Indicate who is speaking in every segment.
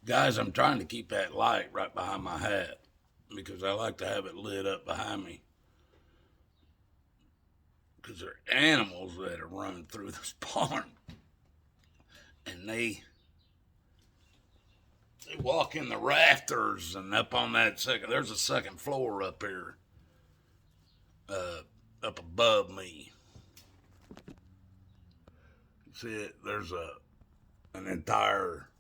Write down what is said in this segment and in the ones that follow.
Speaker 1: Guys, I'm trying to keep that light right behind my hat because I like to have it lit up behind me because there are animals that are running through this barn and they walk in the rafters and up on that second. There's a second floor up here, up above me. See it? There's an entire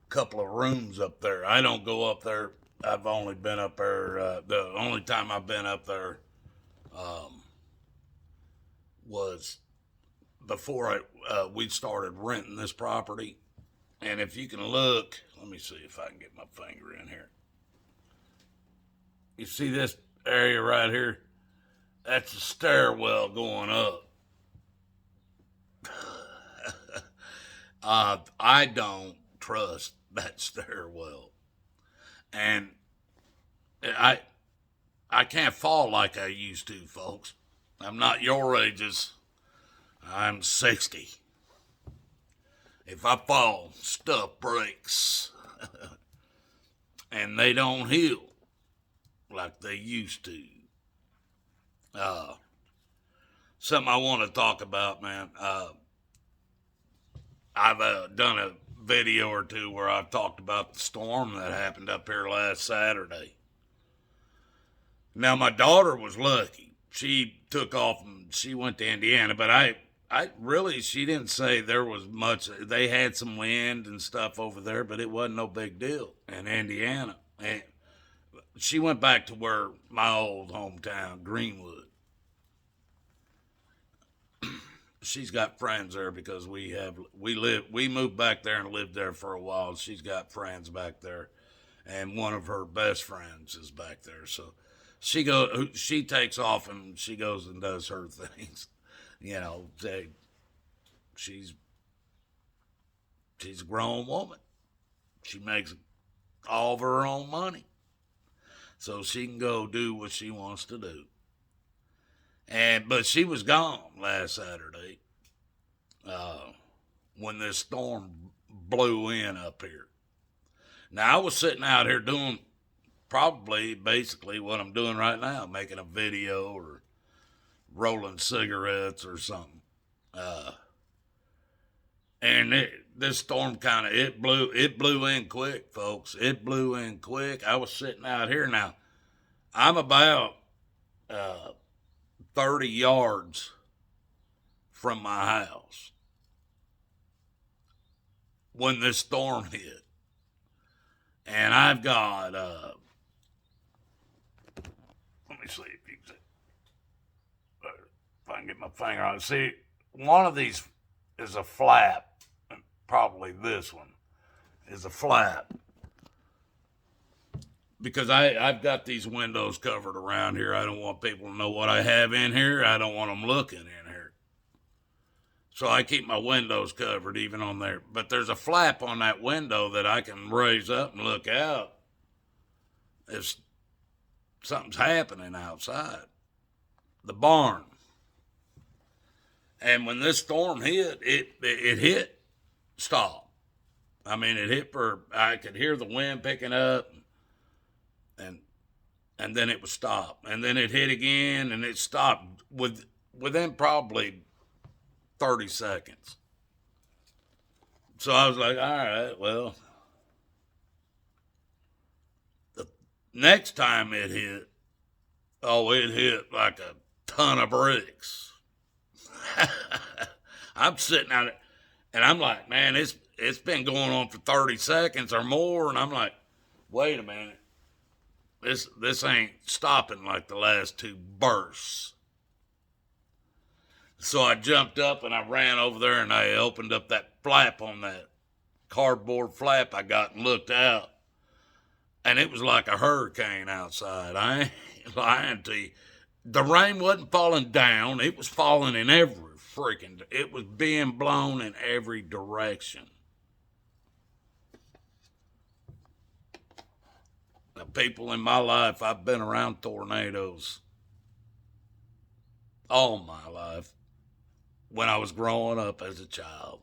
Speaker 1: couple of rooms up there. I don't go up there. I've only been up there. The only time I've been up there was before we started renting this property. And if you can look, let me see if I can get my finger in here. You see this area right here? That's a stairwell going up. I don't trust that stairwell, and I I can't fall like I used to, folks. I'm not your ages. I'm 60. If I fall, stuff breaks, and they don't heal like they used to. Uh, Something I want to talk about, man. I've done a video or two where I've talked about the storm that happened up here last Saturday. Now, my daughter was lucky. She took off and she went to Indiana, but I really, she didn't say there was much. They had some wind and stuff over there, but it wasn't no big deal in Indiana. And she went back to where my old hometown, Greenwood. She's got friends there because we moved back there and lived there for a while. She's got friends back there, and one of her best friends is back there. So she takes off and she goes and does her things. You know, she's she's a grown woman. She makes all of her own money, so she can go do what she wants to do. And but she was gone last Saturday uh, when this storm blew in up here. Now I was sitting out here doing probably basically what I'm doing right now, making a video or rolling cigarettes or something. Uh, and this storm kind of it blew in quick, folks. It blew in quick. I was sitting out here now. I'm about uh, 30 yards from my house when this storm hit. And I've got, let me see if you can, if I can get my finger on it. See, one of these is a flap, and probably this one is a flap. Because I've got these windows covered around here. I don't want people to know what I have in here. I don't want them looking in here. So I keep my windows covered even on there. But there's a flap on that window that I can raise up and look out if something's happening outside. The barn. And when this storm hit, it hit stop. I mean, it hit I could hear the wind picking up, and and then it would stop, and then it hit again, and it stopped within probably 30 seconds. So I was like, all right, well, the next time it hit, oh, it hit like a ton of bricks. I'm sitting out there, and I'm like, man, it's been going on for 30 seconds or more, and I'm like, wait a minute, this ain't stopping like the last two bursts. So I jumped up and I ran over there and I opened up that flap on that cardboard flap I got and looked out. And it was like a hurricane outside. I ain't lying to you. The rain wasn't falling down, it was falling in every freaking, it was being blown in every direction. Now, people in my life, I've been around tornadoes all my life when I was growing up as a child.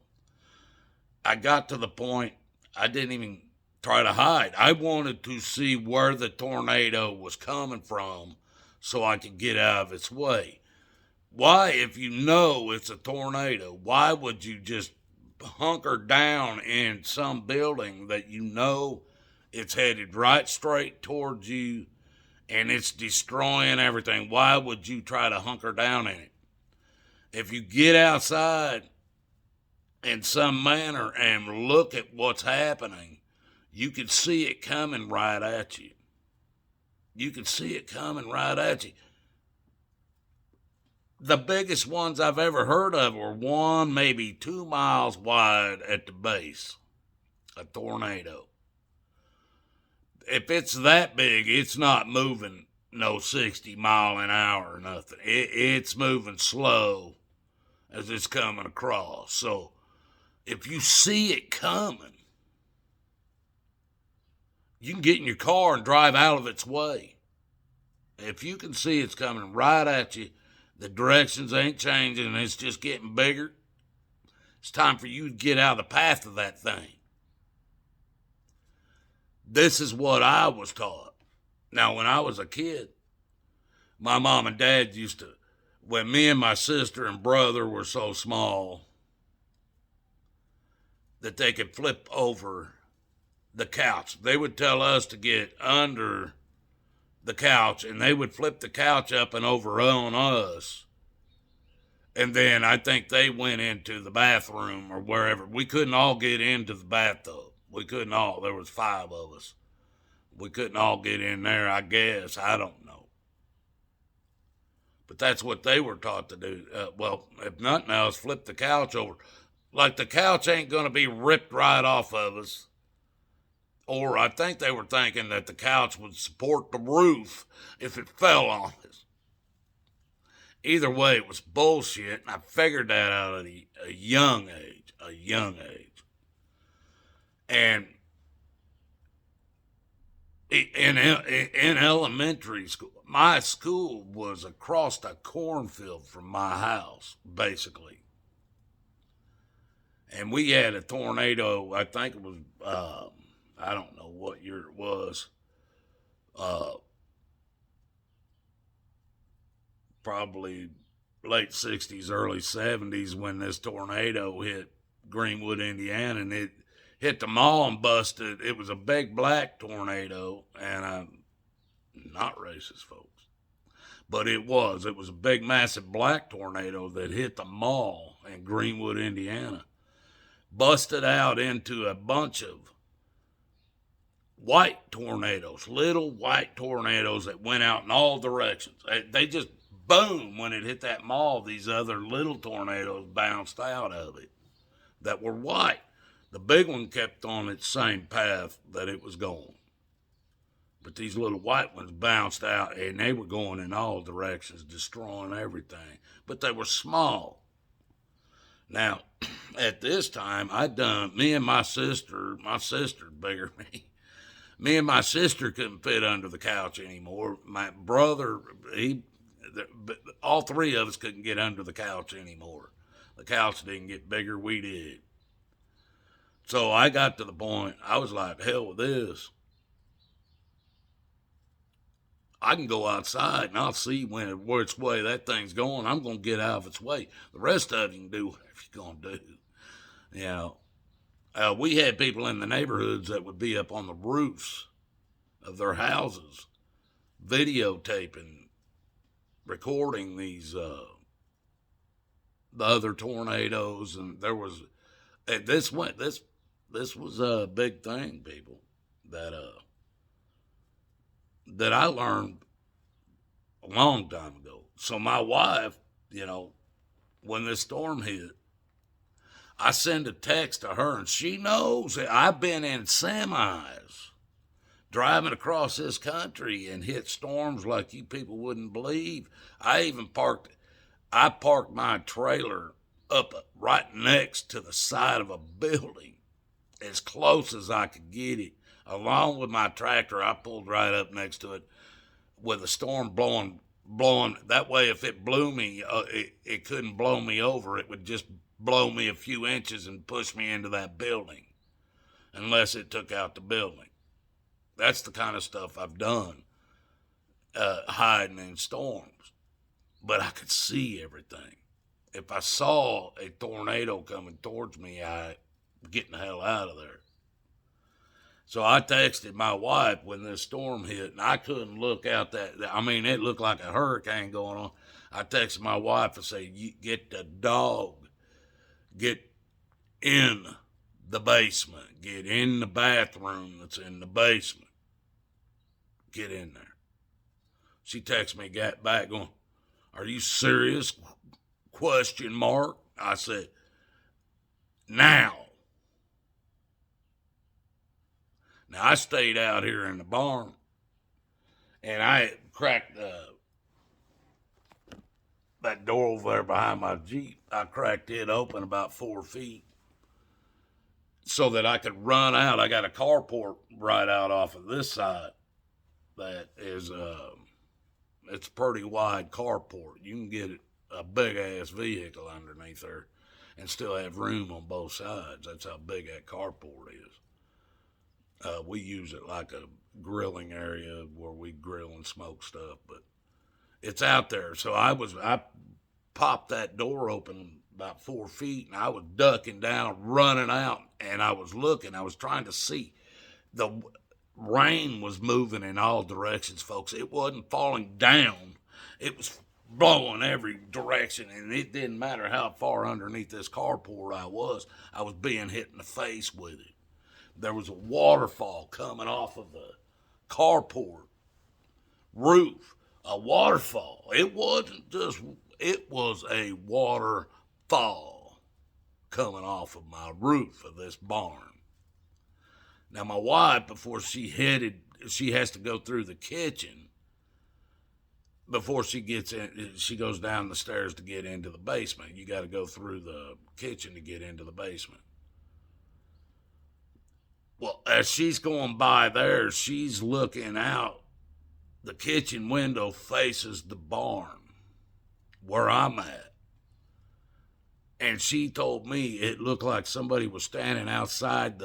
Speaker 1: I got to the point I didn't even try to hide. I wanted to see where the tornado was coming from so I could get out of its way. Why, if you know it's a tornado, why would you just hunker down in some building that you know it's headed right straight towards you and it's destroying everything? Why would you try to hunker down in it? If you get outside in some manner and look at what's happening, you can see it coming right at you. You can see it coming right at you. The biggest ones I've ever heard of were 1, maybe 2 miles wide at the base. A tornado. If it's that big, it's not moving no 60 mile an hour or nothing. It's moving slow as it's coming across. So if you see it coming, you can get in your car and drive out of its way. If you can see it's coming right at you, the directions ain't changing and it's just getting bigger, it's time for you to get out of the path of that thing. This is what I was taught. Now, when I was a kid, my mom and dad used to, when me and my sister and brother were so small that they could flip over the couch, they would tell us to get under the couch and they would flip the couch up and over on us. And then I think they went into the bathroom or wherever. We couldn't all get into the bathtub. We couldn't all. There was 5 of us. We couldn't all get in there, I guess. I don't know. But that's what they were taught to do. Well, if nothing else, flip the couch over. Like the couch ain't going to be ripped right off of us. Or I think they were thinking that the couch would support the roof if it fell on us. Either way, it was bullshit, and I figured that out at a young age. And in elementary school, my school was across a cornfield from my house, basically. And we had a tornado, I think it was, I don't know what year it was, probably late 60s, early 70s when this tornado hit Greenwood, Indiana, and it hit the mall and busted. It was a big black tornado, and I'm not racist, folks, but it was a big, massive black tornado that hit the mall in Greenwood, Indiana, busted out into a bunch of white tornadoes, little white tornadoes that went out in all directions. They just, boom, when it hit that mall, these other little tornadoes bounced out of it that were white. The big one kept on its same path that it was going. But these little white ones bounced out, and they were going in all directions, destroying everything. But they were small. Now, at this time, me and my sister bigger than me. Me and my sister couldn't fit under the couch anymore. My brother, all 3 of us couldn't get under the couch anymore. The couch didn't get bigger, we did. So I got to the point, I was like, hell with this. I can go outside and I'll see which way that thing's going. I'm going to get out of its way. The rest of you can do whatever you're going to do. You know, we had people in the neighborhoods that would be up on the roofs of their houses, videotaping, recording these, the other tornadoes. And there was, this was a big thing, people, that I learned a long time ago. So my wife, when this storm hit, I send a text to her, and she knows that I've been in semis driving across this country and hit storms like you people wouldn't believe. I parked my trailer up right next to the side of a building, as close as I could get it. Along with my tractor, I pulled right up next to it with a storm blowing. That way, if it blew me, it couldn't blow me over. It would just blow me a few inches and push me into that building. unless it took out the building. That's the kind of stuff I've done, hiding in storms. But I could see everything. If I saw a tornado coming towards me, I getting the hell out of there. So I texted my wife when this storm hit, and I couldn't look out that. I mean, it looked like a hurricane going on. I texted my wife and said, "You get the dog, get in the basement, get in the bathroom that's in the basement, get in there." She texted me, got back going, "Are you serious?" Question mark. I said, "Now." Now, I stayed out here in the barn, and I cracked that door over there behind my Jeep. I cracked it open about 4 feet so that I could run out. I got a carport right out off of this side that is, it's a pretty wide carport. You can get a big-ass vehicle underneath there and still have room on both sides. That's how big that carport is. We use it like a grilling area where we grill and smoke stuff, but it's out there. So I popped that door open about 4 feet, and I was ducking down, running out, and I was looking. I was trying to see. The rain was moving in all directions, folks. It wasn't falling down. It was blowing every direction, and it didn't matter how far underneath this carport I was being hit in the face with it. There was a waterfall coming off of the carport roof. A waterfall. It wasn't just, it was a waterfall coming off of my roof of this barn. Now, my wife, before she has to go through the kitchen before she gets in. She goes down the stairs to get into the basement. You got to go through the kitchen to get into the basement. Well, as she's going by there, she's looking out. The kitchen window faces the barn where I'm at. And she told me it looked like somebody was standing outside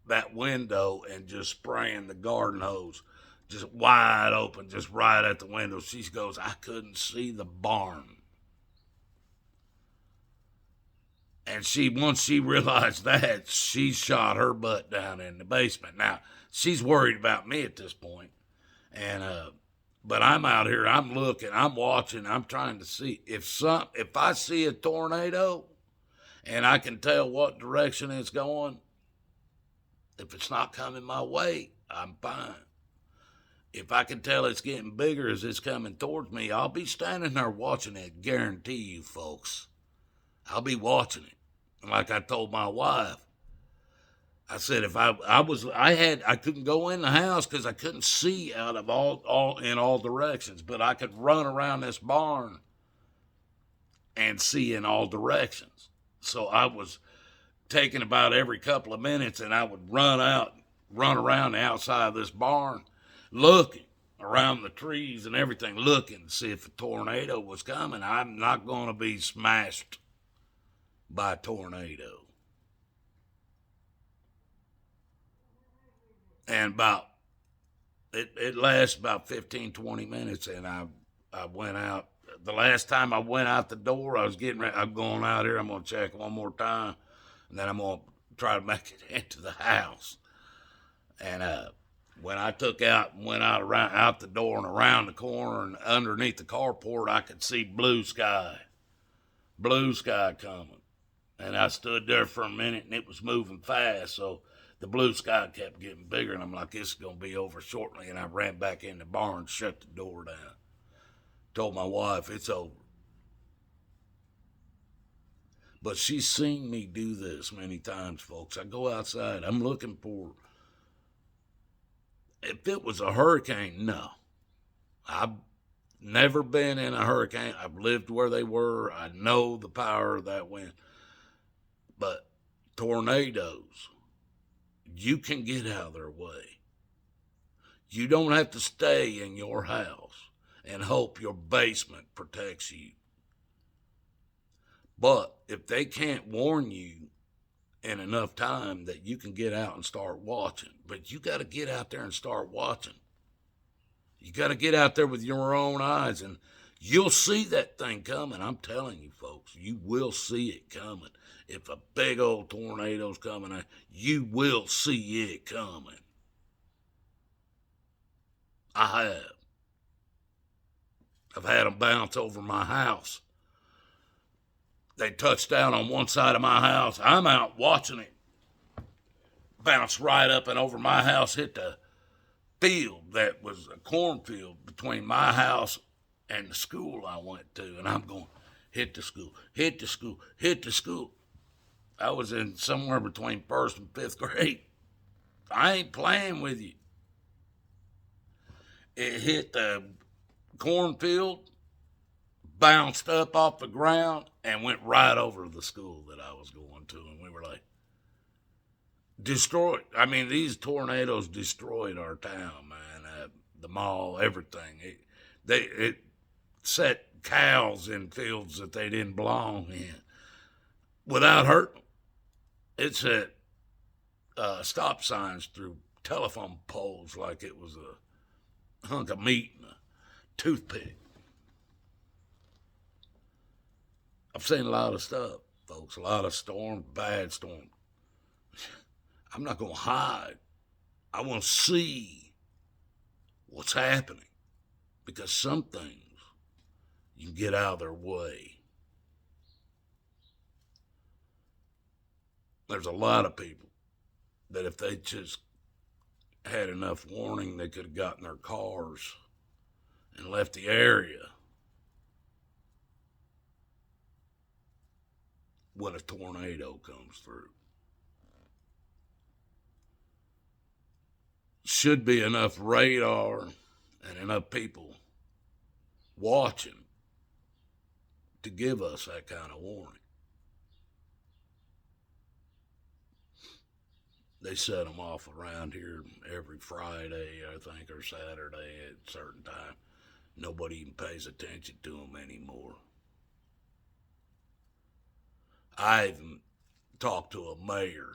Speaker 1: that window and just spraying the garden hose just wide open, just right at the window. She goes, I couldn't see the barn. And once she realized that, she shot her butt down in the basement. Now, she's worried about me at this point. But I'm out here, I'm looking, I'm watching, I'm trying to see if I see a tornado and I can tell what direction it's going, if it's not coming my way, I'm fine. If I can tell it's getting bigger as it's coming towards me, I'll be standing there watching it, guarantee you folks. I'll be watching it. And like I told my wife, I said if I couldn't go in the house because I couldn't see out of all directions, but I could run around this barn and see in all directions. So I was taking about every couple of minutes, and I would run around the outside of this barn, looking around the trees and everything, looking to see if a tornado was coming. I'm not going to be smashed by a tornado. And it lasts about 15, 20 minutes, and I went out. The last time I went out the door, I was getting ready. I'm going out here. I'm going to check one more time, and then I'm going to try to make it into the house. And when I went out the door and around the corner and underneath the carport, I could see blue sky coming. And I stood there for a minute, and it was moving fast, so the blue sky kept getting bigger, and I'm like, this is going to be over shortly. And I ran back in the barn, shut the door down. Told my wife, it's over. But she's seen me do this many times, folks. I go outside. I'm looking for, if it was a hurricane, no. I've never been in a hurricane. I've lived where they were. I know the power of that wind. But tornadoes, you can get out of their way. You don't have to stay in your house and hope your basement protects you. But if they can't warn you in enough time that you can get out and start watching. But you got to get out there and start watching. You got to get out there with your own eyes, and you'll see that thing coming. I'm telling you, folks, you will see it coming. If a big old tornado's coming, you will see it coming. I have. I've had them bounce over my house. They touched down on one side of my house. I'm out watching it bounce right up and over my house, hit the field that was a cornfield between my house and the school I went to. And I'm going, hit the school, hit the school, hit the school. I was in somewhere between 1st and 5th grade. I ain't playing with you. It hit the cornfield, bounced up off the ground, and went right over the school that I was going to. And we were like, destroyed. I mean, these tornadoes destroyed our town, man. The mall, everything. It set cows in fields that they didn't belong in without hurting them. It set stop signs through telephone poles like it was a hunk of meat and a toothpick. I've seen a lot of stuff, folks, a lot of storms, bad storms. I'm not going to hide. I want to see what's happening, because some things you can get out of their way. There's a lot of people that if they just had enough warning, they could have gotten their cars and left the area when a tornado comes through. Should be enough radar and enough people watching to give us that kind of warning. They set them off around here every Friday, I think, or Saturday at a certain time. Nobody even pays attention to them anymore. I even talked to a mayor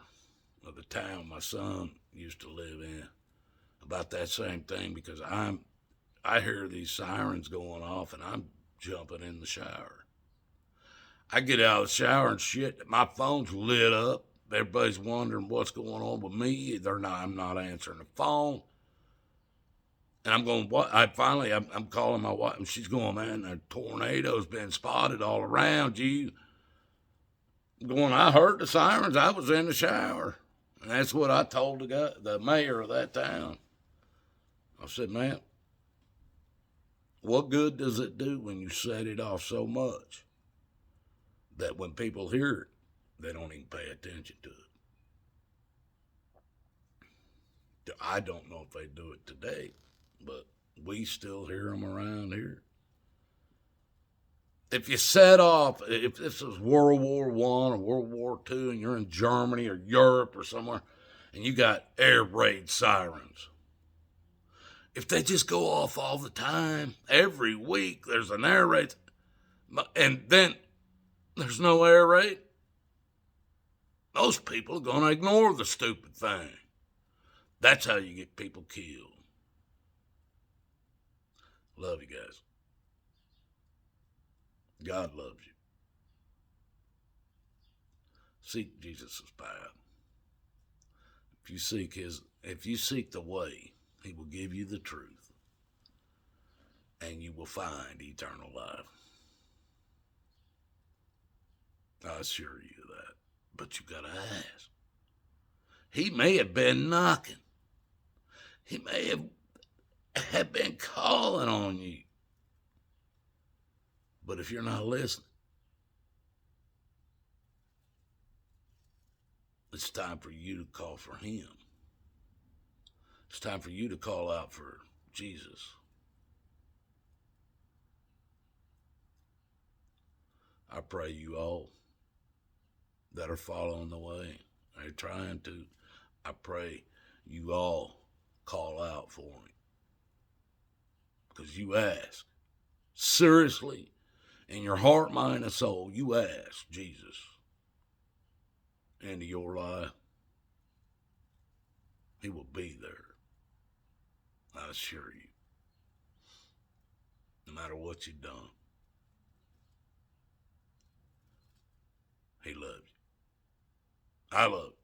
Speaker 1: of the town my son used to live in about that same thing, because I hear these sirens going off and I'm jumping in the shower. I get out of the shower and shit, my phone's lit up. Everybody's wondering what's going on with me. I'm not answering the phone. And I'm going, what? I'm calling my wife, and she's going, man, a tornado's been spotted all around you. I'm going, I heard the sirens. I was in the shower. And that's what I told the mayor of that town. I said, man, what good does it do when you set it off so much that when people hear it, they don't even pay attention to it? I don't know if they do it today, but we still hear them around here. If you set off, if this is World War I or World War II and you're in Germany or Europe or somewhere and you got air raid sirens, if they just go off all the time, every week there's an air raid, and then there's no air raid, most people are going to ignore the stupid thing. That's how you get people killed. Love you guys. God loves you. Seek Jesus' path. If you seek the way, he will give you the truth, and you will find eternal life. I assure you that. But you gotta ask. He may have been knocking. He may have been calling on you. But if you're not listening, it's time for you to call for him. It's time for you to call out for Jesus. I pray you all that are following the way, are trying to, I pray you all call out for him. Because you ask. Seriously, in your heart, mind, and soul, you ask Jesus. into your life, he will be there. I assure you. No matter what you've done, he loves you. I love you.